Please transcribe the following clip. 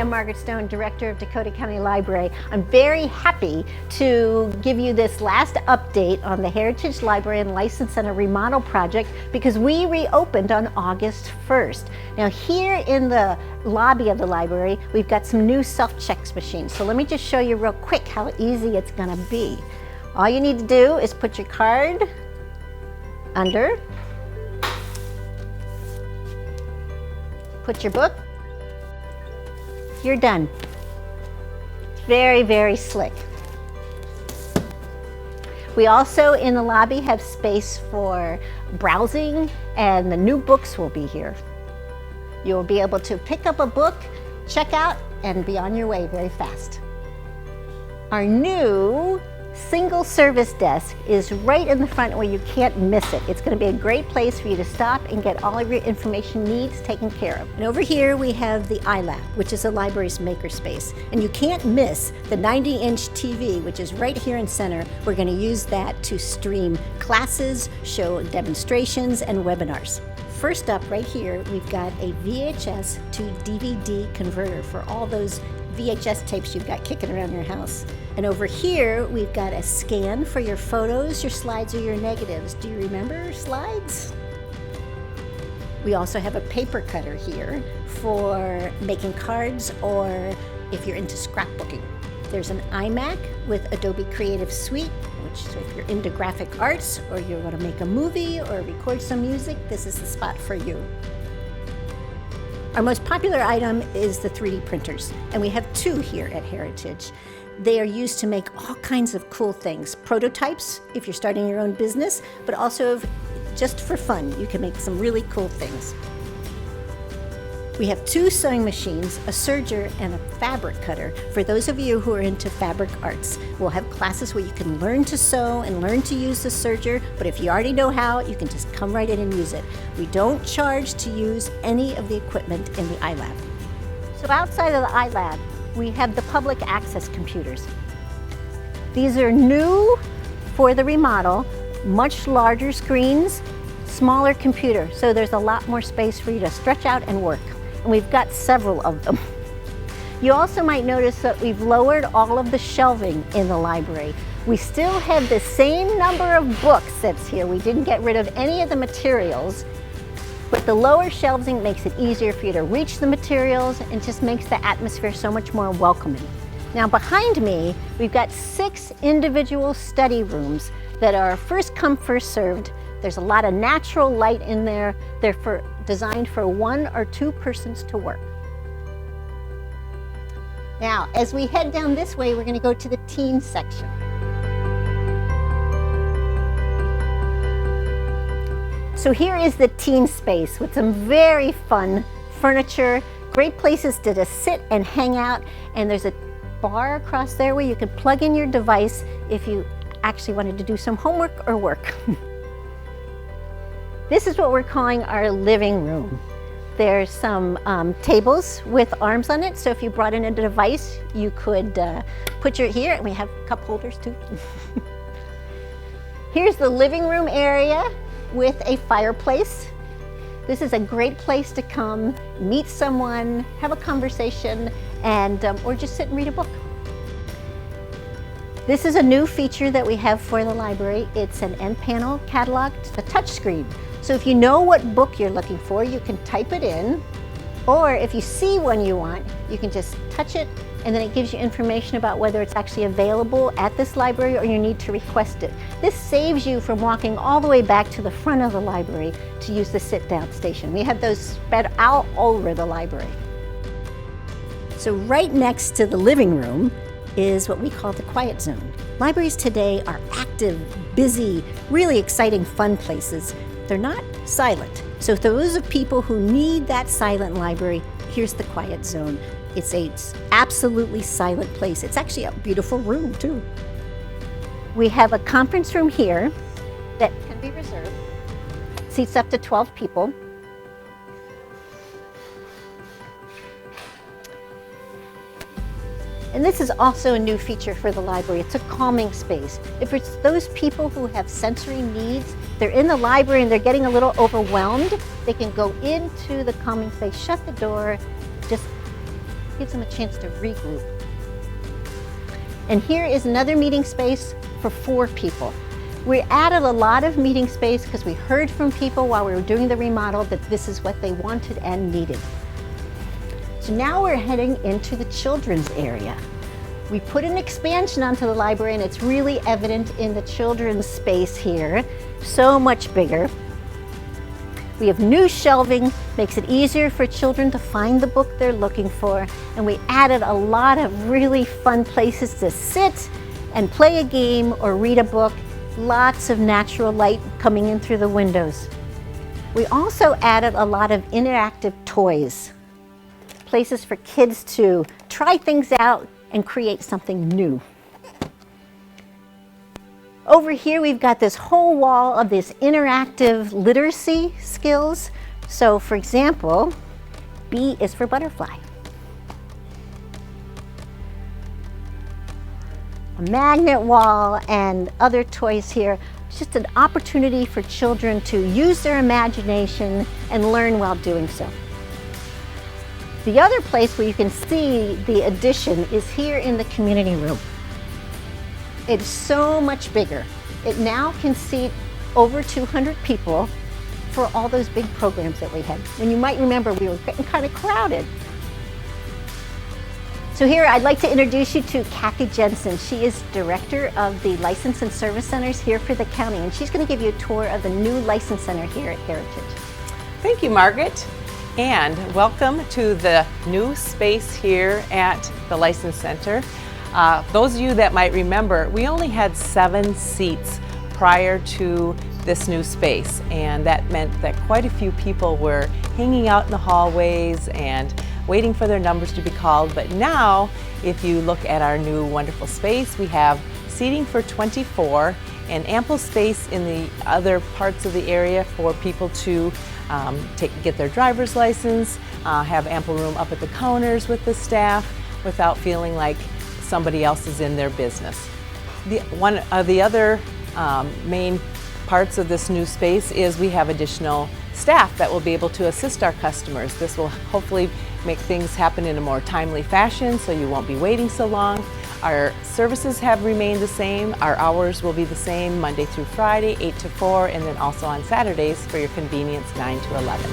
I'm Margaret Stone, Director of Dakota County Library. I'm very happy to give you this last update on the Heritage Library and License Center remodel project because we reopened on August 1st. Now here in the lobby of the library, we've got some new self-checks machines. So let me just show you real quick how easy it's gonna be. All you need to do is put your card under, put your book, you're done. Very, very slick. We also in the lobby have space for browsing, and the new books will be here. You'll be able to pick up a book, check out, and be on your way very fast. Our new single service desk is right in the front where you can't miss it. It's going to be a great place for you to stop and get all of your information needs taken care of. And over here we have the iLab, which is the library's makerspace. And you can't miss the 90-inch TV, which is right here in center. We're going to use that to stream classes, show demonstrations, and webinars. First up right here, we've got a VHS to DVD converter for all those VHS tapes you've got kicking around your house. And over here, we've got a scan for your photos, your slides, or your negatives. Do you remember slides? We also have a paper cutter here for making cards or if you're into scrapbooking. There's an iMac with Adobe Creative Suite, which so if you're into graphic arts or you want to make a movie or record some music, this is the spot for you. Our most popular item is the 3D printers, and we have two here at Heritage. They are used to make all kinds of cool things. Prototypes, if you're starting your own business, but also just for fun, you can make some really cool things. We have two sewing machines, a serger, and a fabric cutter for those of you who are into fabric arts. We'll have classes where you can learn to sew and learn to use the serger, but if you already know how, you can just come right in and use it. We don't charge to use any of the equipment in the iLab. So outside of the iLab, we have the public access computers. These are new for the remodel, much larger screens, smaller computer, so there's a lot more space for you to stretch out and work. And we've got several of them. You also might notice that we've lowered all of the shelving in the library. We still have the same number of books that's here. We didn't get rid of any of the materials, but the lower shelving makes it easier for you to reach the materials and just makes the atmosphere so much more welcoming. Now behind me, we've got 6 individual study rooms that are first come, first served. There's a lot of natural light in there. They're designed for 1 or 2 persons to work. Now, as we head down this way, we're going to go to the teen section. So here is the teen space with some very fun furniture, great places to just sit and hang out, and there's a bar across there where you can plug in your device if you actually wanted to do some homework or work. This is what we're calling our living room. There's some tables with arms on it, so if you brought in a device, you could put your here, and we have cup holders too. Here's the living room area with a fireplace. This is a great place to come, meet someone, have a conversation, and or just sit and read a book. This is a new feature that we have for the library. It's an end panel catalog, a touch screen. So if you know what book you're looking for, you can type it in, or if you see one you want, you can just touch it, and then it gives you information about whether it's actually available at this library or you need to request it. This saves you from walking all the way back to the front of the library to use the sit-down station. We have those spread out all over the library. So right next to the living room is what we call the quiet zone. Libraries today are active, busy, really exciting, fun places. They're not silent. So those of people who need that silent library, here's the quiet zone. It's an absolutely silent place. It's actually a beautiful room too. We have a conference room here that can be reserved. Seats up to 12 people. And this is also a new feature for the library. It's a calming space. If it's those people who have sensory needs, they're in the library and they're getting a little overwhelmed, they can go into the calming space, shut the door, just Gives them a chance to regroup. And here is another meeting space for 4 people. We added a lot of meeting space because we heard from people while we were doing the remodel that this is what they wanted and needed. So now we're heading into the children's area. We put an expansion onto the library and it's really evident in the children's space here. So much bigger. We have new shelving, makes it easier for children to find the book they're looking for, and we added a lot of really fun places to sit and play a game or read a book. Lots of natural light coming in through the windows. We also added a lot of interactive toys, places for kids to try things out and create something new. Over here we've got this whole wall of this interactive literacy skills. So for example, B is for butterfly. A magnet wall and other toys here. It's just an opportunity for children to use their imagination and learn while doing so. The other place where you can see the addition is here in the community room. It's so much bigger. It now can seat over 200 people for all those big programs that we had. And you might remember we were getting kind of crowded. So here I'd like to introduce you to Kathy Jensen. She is Director of the License and Service Centers here for the county, and she's going to give you a tour of the new License Center here at Heritage. Thank you, Margaret, and welcome to the new space here at the License Center. Those of you that might remember, we only had 7 seats prior to this new space, and that meant that quite a few people were hanging out in the hallways and waiting for their numbers to be called. But now, if you look at our new wonderful space, we have seating for 24 and ample space in the other parts of the area for people to get their driver's license, have ample room up at the counters with the staff without feeling like somebody else is in their business. One of the other main parts of this new space is we have additional staff that will be able to assist our customers. This will hopefully make things happen in a more timely fashion so you won't be waiting so long. Our services have remained the same. Our hours will be the same Monday through Friday, 8 to 4, and then also on Saturdays for your convenience, 9 to 11.